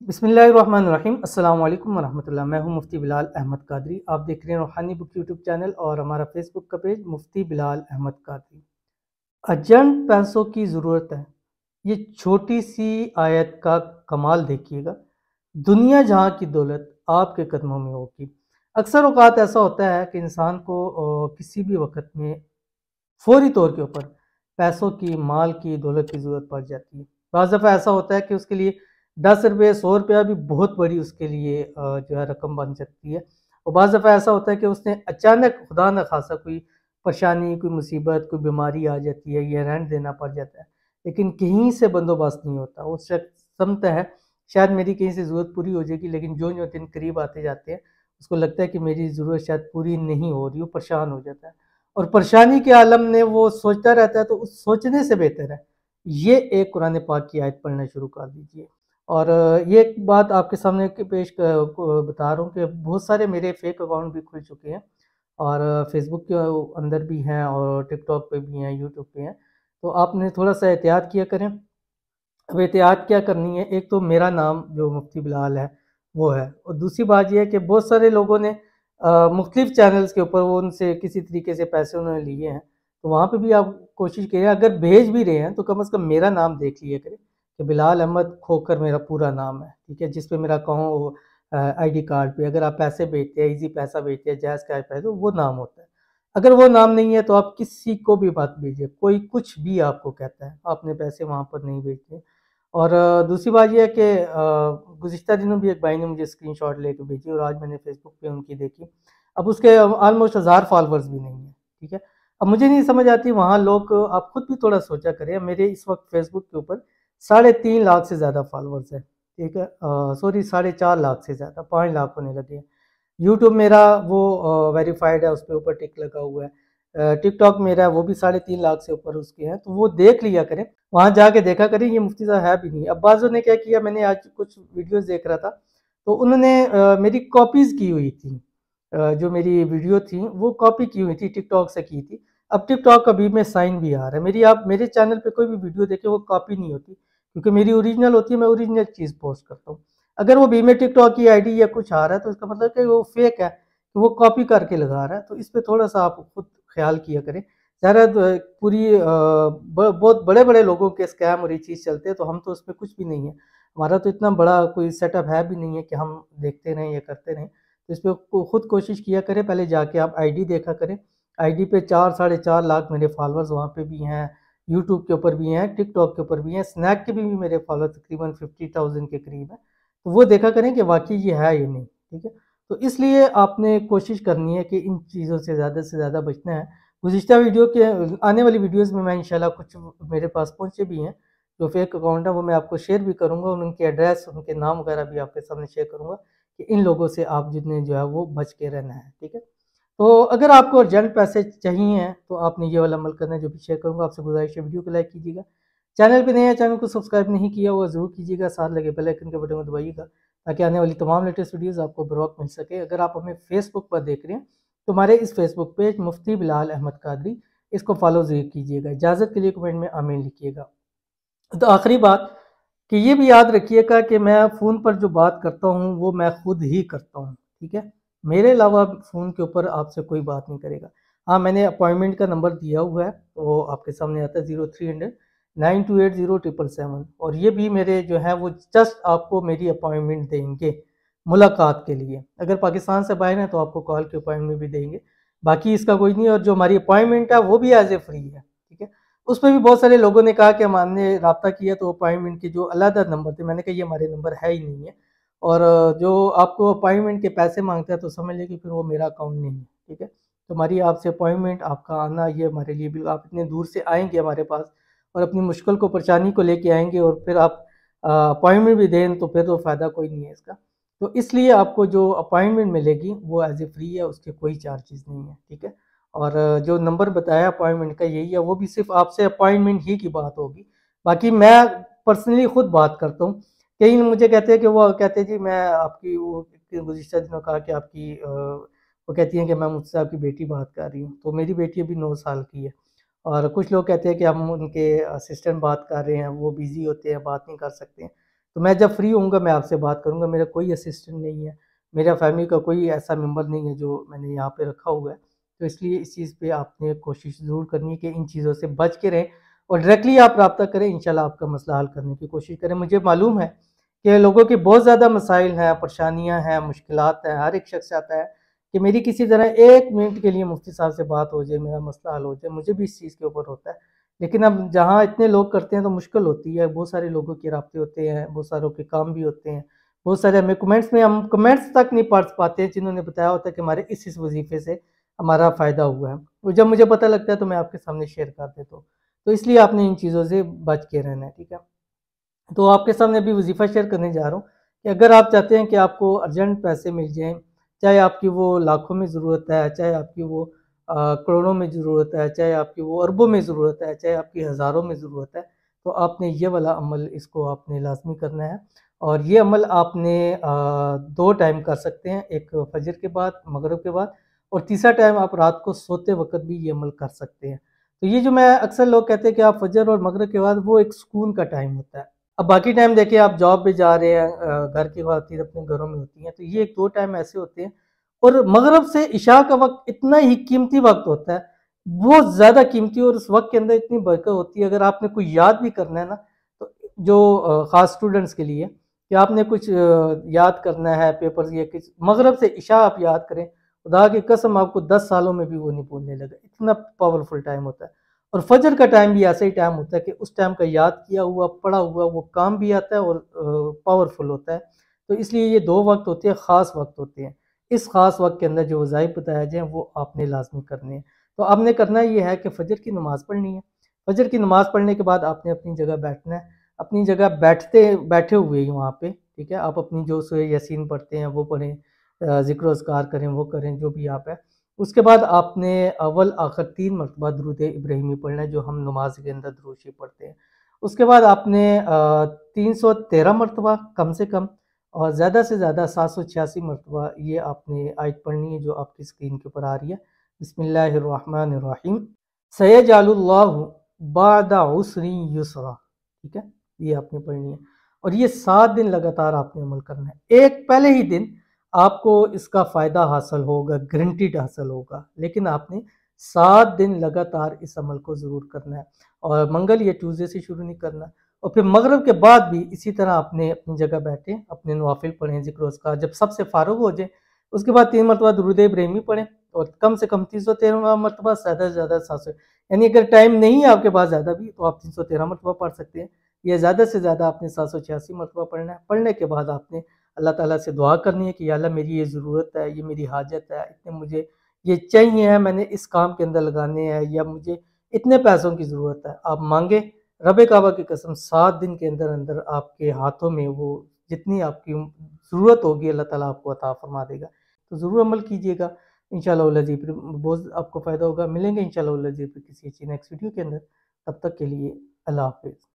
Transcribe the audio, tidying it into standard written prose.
बिस्मिल्लाहिर्रहमानिर्रहीम। अस्सलाम वालेकुम वरहमतुल्लाह। मैं हूं मुफ्ती बिलाल अहमद कादरी। आप देख रहे हैं रूहानी बुक यूट्यूब चैनल और हमारा फेसबुक का पेज मुफ्ती बिलाल अहमद कादरी। अर्जेंट पैसों की ज़रूरत है, ये छोटी सी आयत का कमाल देखिएगा। दुनिया जहाँ की दौलत आपके कदमों में होगी। अक्सर औक़ात ऐसा होता है कि इंसान को किसी भी वक्त में फौरी तौर के ऊपर पैसों की, माल की, दौलत की ज़रूरत पड़ जाती है। बाज़ दफ़ा ऐसा होता है कि उसके लिए 10 रुपये, 100 रुपया भी बहुत बड़ी उसके लिए जो है रकम बन सकती है। और बाज़ दफ़ा ऐसा होता है कि उसने अचानक खुदा न ख़ास्ता कोई परेशानी, कोई मुसीबत, कोई बीमारी आ जाती है या रेंट देना पड़ जाता है। लेकिन कहीं से बंदोबस्त नहीं होता। उस शख्स समझता है शायद मेरी कहीं से ज़रूरत पूरी हो जाएगी, लेकिन जो-जो दिन करीब आते जाते हैं उसको लगता है कि मेरी ज़रूरत शायद पूरी नहीं हो रही, वो परेशान हो जाता है। और परेशानी के आलम में वो सोचता रहता है, तो उस सोचने से बेहतर है ये एक कुरान पाक की आयत पढ़ना शुरू कर दीजिए। और ये एक बात आपके सामने को बता रहा हूँ कि बहुत सारे मेरे फेक अकाउंट भी खुल चुके हैं और फेसबुक के अंदर भी हैं और टिकटॉक पे भी हैं, यूट्यूब पे हैं। तो आपने थोड़ा सा एहतियात किया करें। अब एहतियात क्या करनी है, एक तो मेरा नाम जो मुफ्ती बिलाल है वो है, और दूसरी बात ये है कि बहुत सारे लोगों ने मुख्तलिफ चैनल्स के ऊपर वो उनसे किसी तरीके से पैसे उन्होंने लिए हैं। तो वहाँ पे भी आप कोशिश करिए, अगर भेज भी रहे हैं तो कम से कम मेरा नाम देख लिया करें कि बिलाल अहमद खोकर मेरा पूरा नाम है, ठीक है, जिस पे मेरा कहूँ आईडी कार्ड पे अगर आप पैसे भेजते हैं, इजी पैसा भेजते हैं, जायज़ कैश पैसे, वो नाम होता है। अगर वो नाम नहीं है तो आप किसी को भी मत भेजिए, कोई कुछ भी आपको कहता है आपने पैसे वहाँ पर नहीं भेजने। और दूसरी बात ये है कि गुज़िश्ता दिनों भी एक भाई ने मुझे स्क्रीनशॉट लेके भेजी और आज मैंने फ़ेसबुक पे उनकी देखी। अब उसके ऑलमोस्ट 1000 फॉलोवर्स भी नहीं है, ठीक है। अब मुझे नहीं समझ आती वहाँ लोग, आप खुद भी थोड़ा सोचा करें, मेरे इस वक्त फ़ेसबुक के ऊपर 3.5 लाख से ज़्यादा फॉलोवर्स हैं, ठीक है। सॉरी, 4.5 लाख से ज़्यादा, 5 लाख होने लगे हैं। यूट्यूब मेरा वो वेरीफाइड है, उसके ऊपर टिक लगा हुआ है। टिकटॉक मेरा है, वो भी 3.5 लाख से ऊपर उसके हैं, तो वो देख लिया करें, वहाँ जाके देखा करें ये मुफ्ती साहब है भी नहीं। अब बाज़ों ने क्या किया, मैंने आज कुछ वीडियोस देख रहा था तो उन्होंने मेरी कॉपीज़ की हुई थी। जो मेरी वीडियो थी वो कॉपी की हुई थी, टिकटॉक से की थी। अब टिकटॉक अभी में साइन भी आ रहा है मेरी, आप मेरे चैनल पे कोई भी वीडियो देखें वो कॉपी नहीं होती, क्योंकि मेरी ओरिजिनल होती है, मैं ओरिजिनल चीज़ पोस्ट करता हूँ। अगर वो बीमे टिकटॉक की आईडी या कुछ आ रहा है तो इसका मतलब कि वो फेक है, कि वो कॉपी करके लगा रहा है। तो इस पे थोड़ा सा आप खुद ख्याल किया करें। ज़ाहिर है पूरी बहुत बड़े बड़े लोगों के स्कैम और ये चीज़ चलते हैं, तो हम तो उसमें कुछ भी नहीं है। हमारा तो इतना बड़ा कोई सेटअप है भी नहीं है कि हम देखते रहें या करते रहें। तो इस पर खुद कोशिश किया करें, पहले जाके आप आईडी देखा करें। आईडी पे 4-4.5 लाख मेरे फॉलोअर्स वहाँ पे भी हैं, यूट्यूब के ऊपर भी हैं, टिकटॉक के ऊपर भी हैं, स्नैक के भी मेरे फॉलोअर तकरीबन 50,000 के करीब है। तो वो देखा करें कि वाकई ये है या नहीं, ठीक है। तो इसलिए आपने कोशिश करनी है कि इन चीज़ों से ज़्यादा बचना है। गुज़िश्ता वीडियो के आने वाली वीडियोज़ में मैं इंशाल्लाह कुछ मेरे पास पहुँचे भी हैं, जो फेक अकाउंट है वो मैं आपको शेयर भी करूँगा और उनके एड्रेस, उनके नाम वगैरह भी आपके सामने शेयर करूँगा कि इन लोगों से आप जितने जो है वो बच के रहना है, ठीक है। तो अगर आपको अर्जेंट पैसे चाहिए हैं तो आपने ये वाला अमल करना है जो भी शेयर करूँगा। आपसे गुज़ारिश है वीडियो को लाइक कीजिएगा। चैनल पे नए हैं, चैनल को सब्सक्राइब नहीं किया हुआ ज़रूर कीजिएगा, साथ लगे बेल आइकन के बटन को दबाइएगा ताकि आने वाली तमाम लेटेस्ट वीडियोज़ आपको बर वक्त मिल सके। अगर आप हमें फेसबुक पर देख रहे हैं तो हमारे इस फेसबुक पेज मुफ्ती बिलाल अहमद कादरी, इसको फॉलो ज़रूर कीजिएगा। इजाज़त के लिए कमेंट में आमीन लिखिएगा। तो आखिरी बात कि ये भी याद रखिएगा कि मैं फ़ोन पर जो बात करता हूँ वो मैं खुद ही करता हूँ, ठीक है। मेरे अलावा फ़ोन के ऊपर आपसे कोई बात नहीं करेगा। हाँ, मैंने अपॉइंटमेंट का नंबर दिया हुआ है, वो आपके सामने आता है 0300 9280 777, और ये भी मेरे जो है वो जस्ट आपको मेरी अपॉइंटमेंट देंगे मुलाकात के लिए। अगर पाकिस्तान से बाहर हैं तो आपको कॉल की अपॉइंटमेंट भी देंगे, बाकी इसका कोई नहीं। और जो हमारी अपॉइंटमेंट है वो भी एज ए फ्री है, ठीक है। उस पे भी बहुत सारे लोगों ने कहा कि हमने राब्ता किया तो अपॉइंटमेंट के जो अलग नंबर थे, मैंने कहा ये हमारे नंबर है ही नहीं है। और जो आपको अपॉइंटमेंट के पैसे मांगता है तो समझ लें कि फिर वो मेरा अकाउंट नहीं है, ठीक है। तो हमारी आपसे अपॉइंटमेंट, आपका आना ये हमारे लिए भी, आप इतने दूर से आएंगे हमारे पास और अपनी मुश्किल को, परेशानी को लेके आएंगे और फिर आप अपॉइंटमेंट भी दें तो फिर तो फ़ायदा कोई नहीं है इसका। तो इसलिए आपको जो अपॉइंटमेंट मिलेगी वो एज ए फ्री है, उसके कोई चार्जेस नहीं है, ठीक है। और जो नंबर बताया अपॉइंटमेंट का यही है, वो भी सिर्फ आपसे अपॉइंटमेंट ही की बात होगी। बाकी मैं पर्सनली खुद बात करता हूँ। कई मुझे कहते हैं कि वो कहते हैं जी मैं आपकी वो गुज़िश्ता दिनों कहा कि आपकी वो कहती हैं कि मैं मुझसे आपकी बेटी बात कर रही हूँ, तो मेरी बेटी अभी 9 साल की है। और कुछ लोग कहते हैं कि हम उनके असिस्टेंट बात कर रहे हैं, वो बिज़ी होते हैं, बात नहीं कर सकते हैं। تو میں جب فری ہوں گا میں آپ سے بات کروں گا. میرا کوئی اسسٹنٹ نہیں ہے, میرا فیملی کا کوئی ایسا ممبر نہیں ہے جو میں نے یہاں پہ رکھا ہوا ہے. تو اس لیے اس چیز پہ آپ نے کوشش ضرور کرنی ہے کہ ان چیزوں سے بچ کے رہیں اور ڈائریکٹلی آپ رابطہ کریں. انشاءاللہ آپ کا مسئلہ حل کرنے کی کوشش کریں. مجھے معلوم ہے کہ لوگوں کی بہت زیادہ مسائل ہیں, پریشانیاں ہیں, مشکلات ہیں. ہر ایک شخص چاہتا ہے کہ میری کسی طرح 1 منٹ کے لیے مفتی صاحب سے بات ہو جائے, میرا مسئلہ حل ہو جائے. مجھے بھی اس چیز کے اوپر ہوتا ہے, لیکن اب جہاں اتنے لوگ کرتے ہیں تو مشکل ہوتی ہے. بہت سارے لوگوں کے رابطے ہوتے ہیں, بہت ساروں کے کام بھی ہوتے ہیں, بہت سارے ہم کمنٹس تک نہیں پڑھ پاتے ہیں جنہوں نے بتایا ہوتا ہے کہ ہمارے اس وظیفے سے ہمارا فائدہ ہوا ہے. اور جب مجھے پتہ لگتا ہے تو میں آپ کے سامنے شیئر کر دیتا ہوں. تو اس لیے آپ نے ان چیزوں سے بچ کے رہنا ہے, ٹھیک ہے. تو آپ کے سامنے ابھی وظیفہ شیئر کرنے جا رہا ہوں کہ اگر آپ چاہتے ہیں کہ آپ کو ارجنٹ پیسے مل جائیں, چاہے آپ کی وہ لاکھوں میں ضرورت ہے, چاہے آپ کی وہ کروڑوں میں ضرورت ہے, چاہے آپ کی وہ اربوں میں ضرورت ہے, چاہے آپ کی ہزاروں میں ضرورت ہے, تو آپ نے یہ والا عمل اس کو آپ نے لازمی کرنا ہے. اور یہ عمل آپ نے 2 ٹائم کر سکتے ہیں, ایک فجر کے بعد, مغرب کے بعد, اور تیسرا ٹائم آپ رات کو سوتے وقت بھی یہ عمل کر سکتے ہیں. تو یہ جو میں اکثر لوگ کہتے ہیں کہ آپ فجر اور مغرب کے بعد, وہ ایک سکون کا ٹائم ہوتا ہے. اب باقی ٹائم دیکھیں آپ جاب پہ جا رہے ہیں, گھر کی خواتین اپنے گھروں میں ہوتی ہیں, تو یہ 2 ٹائم ایسے ہوتے ہیں. اور مغرب سے عشاء کا وقت اتنا ہی قیمتی وقت ہوتا ہے, بہت زیادہ قیمتی, اور اس وقت کے اندر اتنی برکت ہوتی ہے. اگر آپ نے کوئی یاد بھی کرنا ہے نا, تو جو خاص اسٹوڈنٹس کے لیے کہ آپ نے کچھ یاد کرنا ہے پیپرز, یا کچھ مغرب سے عشاء آپ یاد کریں, خدا کی قسم آپ کو 10 سالوں میں بھی وہ نہیں بھولنے لگا. اتنا پاورفل ٹائم ہوتا ہے. اور فجر کا ٹائم بھی ایسا ہی ٹائم ہوتا ہے کہ اس ٹائم کا یاد کیا ہوا, پڑھا ہوا وہ کام بھی آتا ہے اور پاورفل ہوتا ہے. تو اس لیے یہ 2 وقت ہوتے ہیں, خاص وقت ہوتے ہیں. اس خاص وقت کے اندر جو وظائف بتائے جائیں وہ آپ نے لازمی کرنے ہیں. تو آپ نے کرنا یہ ہے کہ فجر کی نماز پڑھنی ہے. فجر کی نماز پڑھنے کے بعد آپ نے اپنی جگہ بیٹھنا ہے, اپنی جگہ بیٹھے ہوئے ہی وہاں پہ, ٹھیک ہے. آپ اپنی جو سورہ یاسین پڑھتے ہیں وہ پڑھیں, ذکر و اذکار کریں وہ کریں, جو بھی آپ ہے. اس کے بعد آپ نے اول آخر 3 مرتبہ درود ابراہیمی پڑھنا ہے, جو ہم نماز کے اندر درود شریف پڑھتے ہیں. اس کے بعد آپ نے 313 مرتبہ کم سے کم, اور زیادہ سے زیادہ 786 مرتبہ یہ آپ نے آیت پڑھنی ہے جو آپ کی اسکرین کے اوپر آ رہی ہے. بسم اللہ الرحمن الرحیم, سیجعل اللہ بعد عسر یسرا, ٹھیک ہے. یہ آپ نے پڑھنی ہے, اور یہ 7 دن لگاتار آپ نے عمل کرنا ہے. ایک پہلے ہی دن آپ کو اس کا فائدہ حاصل ہوگا, گارنٹیڈ حاصل ہوگا, لیکن آپ نے 7 دن لگاتار اس عمل کو ضرور کرنا ہے. اور منگل یا ٹیوزڈے سے شروع نہیں کرنا. اور پھر مغرب کے بعد بھی اسی طرح آپ نے اپنی جگہ بیٹھیں, اپنے نوافل پڑھیں, ذکر و اذکار. جب سب سے فارغ ہو جائیں اس کے بعد 3 مرتبہ درود ابراہیمی پڑھیں, اور کم سے کم 313 مرتبہ, زیادہ سے زیادہ 700, یعنی اگر ٹائم نہیں ہے آپ کے پاس زیادہ بھی, تو آپ 313 مرتبہ پڑھ سکتے ہیں. یہ زیادہ سے زیادہ آپ نے 786 مرتبہ پڑھنا ہے. پڑھنے کے بعد آپ نے اللہ تعالیٰ سے دعا کرنی ہے کہ یا اللہ میری یہ ضرورت ہے, یہ میری حاجت ہے, اتنے مجھے یہ چاہیے ہے, میں نے اس کام کے اندر لگانے ہیں, یا مجھے اتنے پیسوں کی ضرورت ہے. آپ مانگیں, رب کعبہ کی قسم 7 دن کے اندر اندر آپ کے ہاتھوں میں وہ جتنی آپ کی ضرورت ہوگی اللہ تعالیٰ آپ کو عطا فرما دے گا. تو ضرور عمل کیجیے گا, انشاءاللہ العزیز بہت آپ کو فائدہ ہوگا. ملیں گے انشاءاللہ العزیز کسی اچھی نیکسٹ ویڈیو کے اندر. تب تک کے لیے اللہ حافظ.